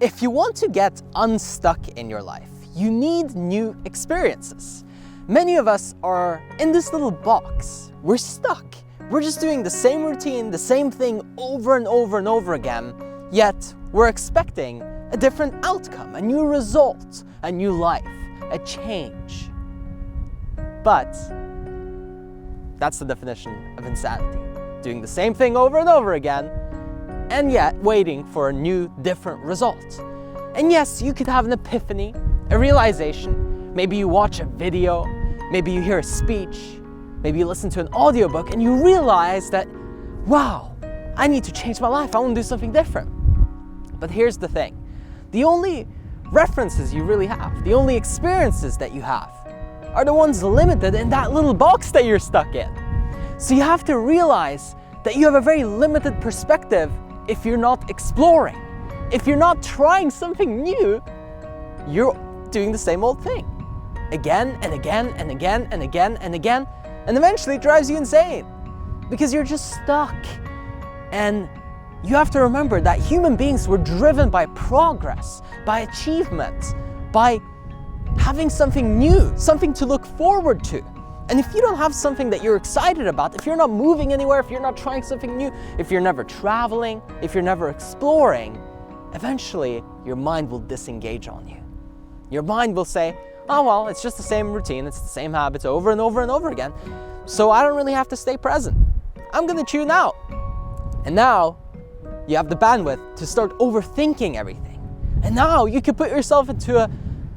If you want to get unstuck in your life, you need new experiences. Many of us are in this little box. We're stuck. We're just doing the same routine, the same thing over and over and over again, yet we're expecting a different outcome, a new result, a new life, a change. But that's the definition of insanity. Doing the same thing over and over again, and yet waiting for a new, different result. And yes, you could have an epiphany, a realization. Maybe you watch a video, maybe you hear a speech, maybe you listen to an audiobook and you realize that, wow, I need to change my life, I want to do something different. But here's the thing, the only references you really have, the only experiences that you have, are the ones limited in that little box that you're stuck in. So you have to realize that you have a very limited perspective if you're not exploring. If you're not trying something new, you're doing the same old thing. Again and again and again and again and again, and eventually it drives you insane because you're just stuck. And you have to remember that human beings were driven by progress, by achievement, by having something new, something to look forward to. And if you don't have something that you're excited about, if you're not moving anywhere, if you're not trying something new, if you're never traveling, if you're never exploring, eventually your mind will disengage on you. Your mind will say, oh well, it's just the same routine, it's the same habits over and over and over again, so I don't really have to stay present. I'm gonna tune out. And now you have the bandwidth to start overthinking everything. And now you can put yourself into a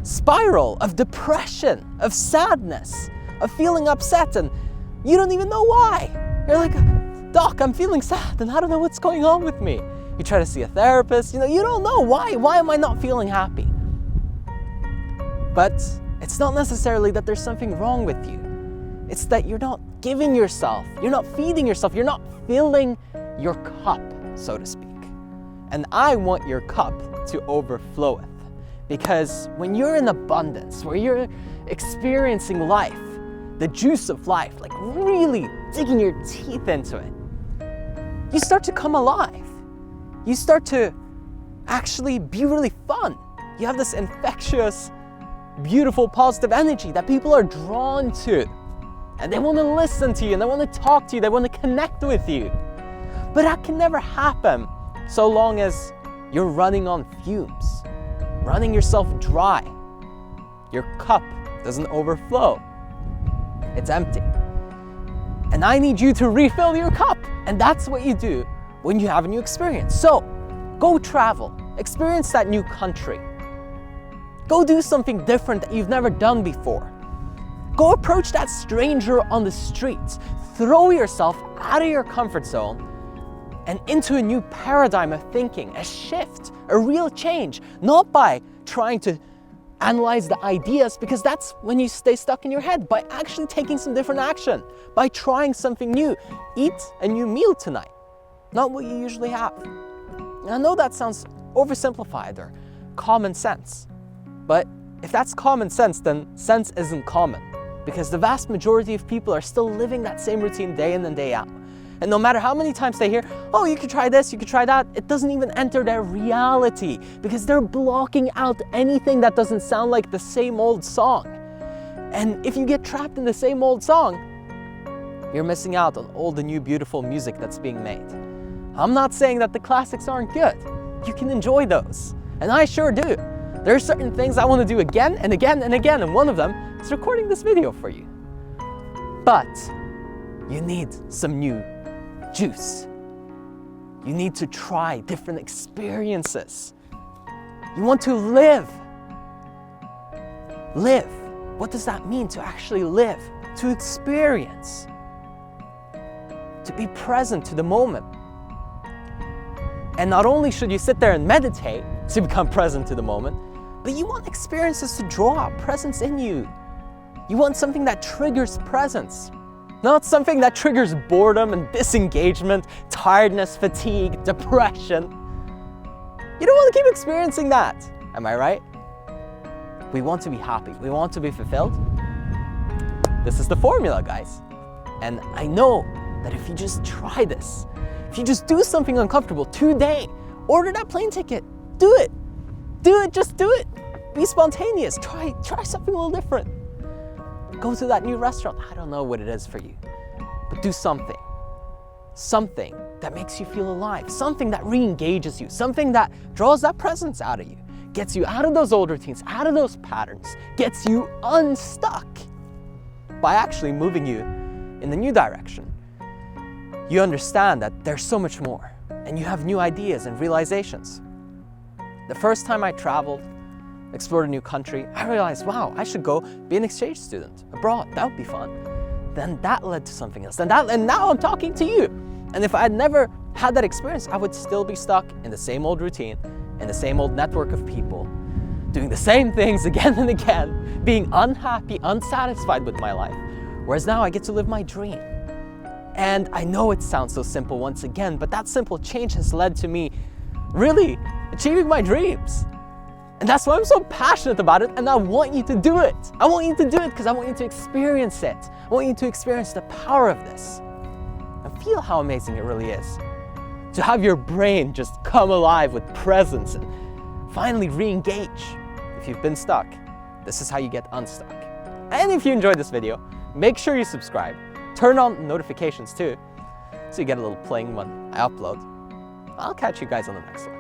spiral of depression, of sadness, of feeling upset, and you don't even know why. You're like, Doc, I'm feeling sad and I don't know what's going on with me. You try to see a therapist, you don't know why. Why am I not feeling happy? But it's not necessarily that there's something wrong with you. It's that you're not giving yourself, you're not feeding yourself, you're not filling your cup, so to speak. And I want your cup to overfloweth. Because when you're in abundance, where you're experiencing life, the juice of life, like really digging your teeth into it, you start to come alive. You start to actually be really fun. You have this infectious, beautiful, positive energy that people are drawn to. And they want to listen to you, and they want to talk to you, they want to connect with you. But that can never happen so long as you're running on fumes, running yourself dry. Your cup doesn't overflow. It's empty. And I need you to refill your cup. And that's what you do when you have a new experience. So, go travel, experience that new country. Go do something different that you've never done before. Go approach that stranger on the streets. Throw yourself out of your comfort zone and into a new paradigm of thinking, a shift, a real change, not by trying to analyze the ideas, because that's when you stay stuck in your head, by actually taking some different action, by trying something new. Eat a new meal tonight, not what you usually have. And I know that sounds oversimplified or common sense, but if that's common sense, then sense isn't common, because the vast majority of people are still living that same routine day in and day out. And no matter how many times they hear, oh, you could try this, you could try that, it doesn't even enter their reality because they're blocking out anything that doesn't sound like the same old song. And if you get trapped in the same old song, you're missing out on all the new beautiful music that's being made. I'm not saying that the classics aren't good. You can enjoy those. And I sure do. There are certain things I want to do again and again and again, and one of them is recording this video for you. But you need some new juice. You need to try different experiences. You want to live. Live. What does that mean, to actually live? To experience. To be present to the moment. And not only should you sit there and meditate to become present to the moment, but you want experiences to draw out presence in you. You want something that triggers presence. Not something that triggers boredom and disengagement, tiredness, fatigue, depression. You don't want to keep experiencing that. Am I right? We want to be happy. We want to be fulfilled. This is the formula, guys. And I know that if you just try this, if you just do something uncomfortable today, order that plane ticket, do it. do it, just do it. Be spontaneous, try something a little different. Go to that new restaurant. I don't know what it is for you, but do something. Something that makes you feel alive, something that re-engages you, something that draws that presence out of you, gets you out of those old routines, out of those patterns, gets you unstuck by actually moving you in the new direction. You understand that there's so much more, and you have new ideas and realizations. The first time I traveled, explored a new country, I realized, wow, I should go be an exchange student abroad. That would be fun. Then that led to something else. And now I'm talking to you. And if I had never had that experience, I would still be stuck in the same old routine, in the same old network of people, doing the same things again and again, being unhappy, unsatisfied with my life. Whereas now I get to live my dream. And I know it sounds so simple once again, but that simple change has led to me really achieving my dreams. And that's why I'm so passionate about it, and I want you to do it. I want you to do it because I want you to experience it. I want you to experience the power of this and feel how amazing it really is. To have your brain just come alive with presence and finally re-engage. If you've been stuck, this is how you get unstuck. And if you enjoyed this video, make sure you subscribe. Turn on notifications too, so you get a little pling when I upload. I'll catch you guys on the next one.